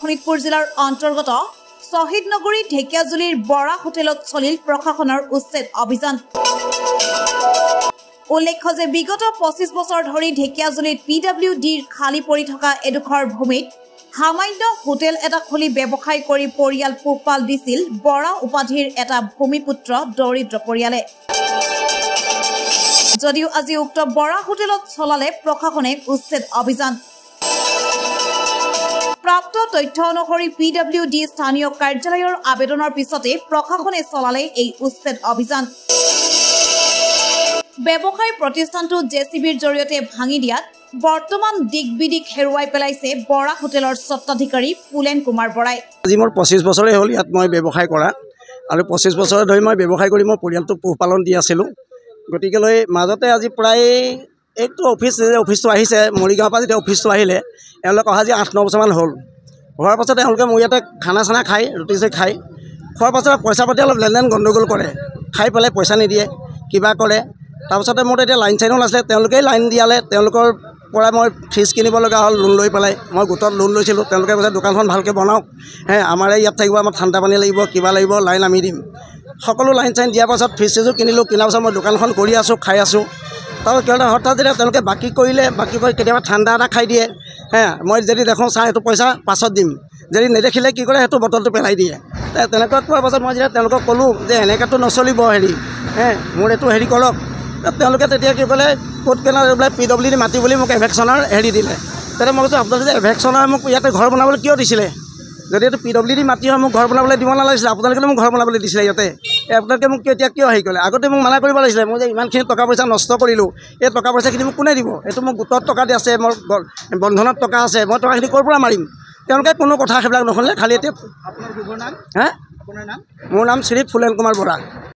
শোণিতপুৰ জিলাৰ অন্তৰ্গত শহীদ নগৰী ঢেকিয়াজুলিৰ বৰা হোটেলত চলিল প্ৰশাসনৰ উচ্ছেদ অভিযান। উল্লেখ্য যে বিগত 25 বছৰ ধৰি ঢেকিয়াজুলিত PWDৰ খালী পৰি থকা এডোখৰ ভূমিত সামান্য হোটেল এটা খুলি ব্যৱসায় কৰি পৰিয়াল পোহপাল দিছিল বৰা উপাধিৰ এটা ভূমিপুত্ৰ দৰিদ্ৰ পৰিয়ালে। যদিও আজি উক্ত বৰা হোটেলত চলালে প্ৰশাসনে উচ্ছেদ অভিযান। প্ৰাপ্ত তথ্য অনুসৰি PWD স্থানীয় কাৰ্যালয়ৰ আবেদনৰ পিছতে প্ৰশাসনে চলালে এই উচ্ছেদ অভিযান। ব্যৱসায় প্ৰতিষ্ঠানটো JCBৰ জৰিয়তে ভাঙি দিয়াত বৰ্তমান দিগবিদিক হেৰুৱাই পেলাইছে বৰা হোটেলৰ স্বত্বাধিকাৰী ফুলেন কুমাৰ বৰাই। আজি মোৰ 25 বছৰে হ'ল ইয়াত মই ব্যৱসায় কৰা আৰু 25 বছৰ ধৰি মই ব্যৱসায় কৰি মই পৰিয়ালটো পোহপালন দি আছিলোঁ। গতিকেলৈ মাজতে আজি প্ৰায় এইটো অফিচটো আহিছে মৰিগাঁৱৰ পৰা যেতিয়া অফিচটো আহিলে এওঁলোক অহা আজি 8-9 বছৰমান হ'ল। হোৱাৰ পাছত তেওঁলোকে মোৰ ইয়াতে খানা চানা খাই ৰুটি খাই খোৱাৰ পাছত পইচা পাতি অলপ লেনদেন গণ্ডগোল কৰে, খাই পেলাই পইচা নিদিয়ে কিবা কৰে। তাৰপাছতে মোৰ এতিয়া লাইন চাইনো নাছিলে, তেওঁলোকেই লাইন দিয়ালে। তেওঁলোকৰ পৰা মই ফ্ৰিজ কিনিব লগা হ'ল লোন লৈ পেলাই। মই গোটত লোন লৈছিলোঁ। তেওঁলোকে কৈছে দোকানখন ভালকৈ বনাওক, আমাৰ ইয়াত থাকিব, আমাৰ ঠাণ্ডা পানী লাগিব, কিবা লাগিব, লাইন আমি দিম। সকলো লাইন চাইন দিয়াৰ পাছত ফ্ৰিজ চিজো কিনিলোঁ। কিনাৰ পাছত মই দোকানখন কৰি আছোঁ, খাই আছোঁ। তাৰপিছত কিবা হঠাৎ যেতিয়া তেওঁলোকে বাকী কৰিলে, বাকী কৰি কেতিয়াবা ঠাণ্ডা এটা খাই দিয়ে। মই যদি দেখোঁ চাহ সেইটো পইচা পাছত দিম, যদি নেদেখিলে কি কৰে সেইটো বটলটো পেলাই দিয়ে। তেনেকুৱা কোৱাৰ পাছত মই যেতিয়া তেওঁলোকক ক'লোঁ যে এনেকৈতো নচলিব মোৰ এইটো কৰক। তেওঁলোকে তেতিয়া কি ক'লে ক'ত কেনে বোলে PWD মাটি বুলি মোক এভেকশ্যনৰ দিলে। তেতিয়া মই কৈছোঁ আপোনালোকে এভেকশ্যনৰ মোক ইয়াতে ঘৰ বনাবলৈ কিয় দিছিলে? যদি এইটো PWD মাটি হয় মোক ঘৰ বনাবলৈ দিব নালাগিছিলে। আপোনালোকে মোক ঘৰ বনাবলৈ দিছিলে ইয়াতে। আপোনালোকে মোক এতিয়া কিয় কৰিলে? আগতে মোক মানা কৰিব লাগিছিলে। মই যে ইমানখিনি টকা পইচা নষ্ট কৰিলোঁ, এই টকা পইচাখিনি মোক কোনে দিব? এইটো মোক গোটত টকা দি আছে, মোৰ বন্ধনত টকা আছে, মই টকাখিনি ক'ৰ পৰা মাৰিম? তেওঁলোকে কোনো কথা সেইবিলাক নুশুনিলে। খালি এতিয়া মোৰ নাম শ্ৰী ফুলেন কুমাৰ বৰা।